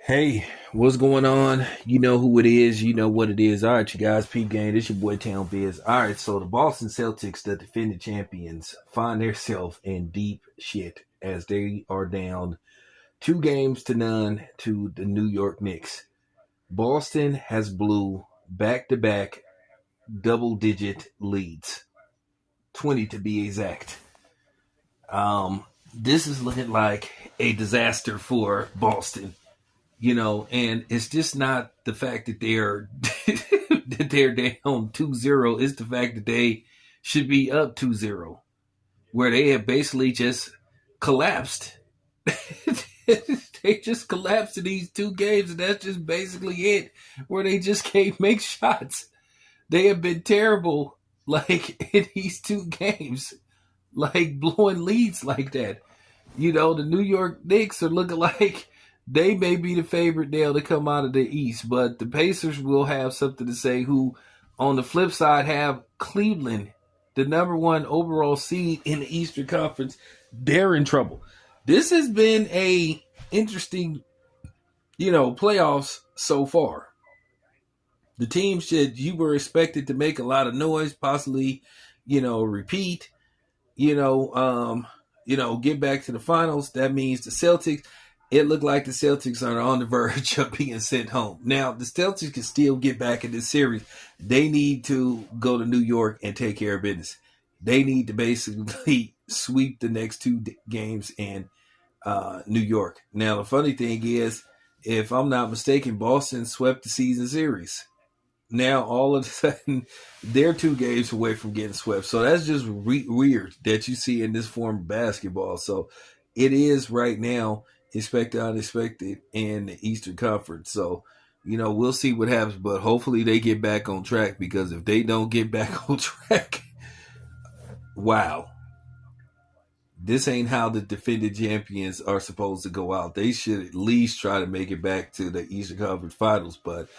Hey, what's going on? You know who it is. You know what it is. All right, you guys, peep game. This your boy Town Biz. All right, so the Boston Celtics, the defending champions, find themselves in deep shit as they are down 2 games to none to the New York Knicks. Boston has blew back-to-back double-digit leads, 20 to be exact. This is looking like a disaster for Boston. And it's just not the fact that they're that they're down 2-0. It's the fact that they should be up 2-0, where they have basically just collapsed. They just collapsed in these 2 games, and that's just basically it, where they just can't make shots. They have been terrible, like, in these 2 games, like blowing leads like that. The New York Knicks are looking like they may be the favorite now to come out of the East, but the Pacers will have something to say, who, on the flip side, have Cleveland, the number 1 overall seed in the Eastern Conference. They're in trouble. This has been a interesting, playoffs so far. The teams that you were expected to make a lot of noise, possibly, repeat, get back to the finals. That means the Celtics. It looked like the Celtics are on the verge of being sent home. Now, the Celtics can still get back in this series. They need to go to New York and take care of business. They need to basically sweep the next 2 games in New York. Now, the funny thing is, if I'm not mistaken, Boston swept the season series. Now, all of a sudden, they're 2 games away from getting swept. So that's just weird that you see in this form of basketball. So it is right now expected unexpected in the Eastern Conference. So, we'll see what happens, but hopefully they get back on track, because if they don't get back on track, wow. This ain't how the defending champions are supposed to go out. They should at least try to make it back to the Eastern Conference Finals, but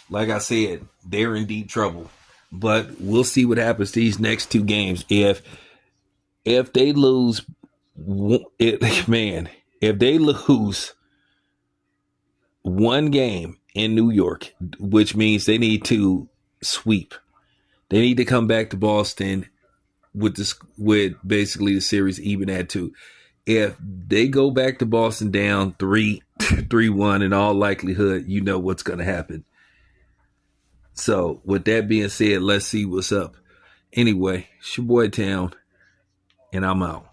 like I said, they're in deep trouble. But we'll see what happens to these next 2 games. If they lose, if they lose 1 game in New York, which means they need to sweep, they need to come back to Boston with basically the series even at 2. If they go back to Boston down 3-1, in all likelihood, you know what's going to happen. So with that being said, let's see what's up. Anyway, it's your boy Town, and I'm out.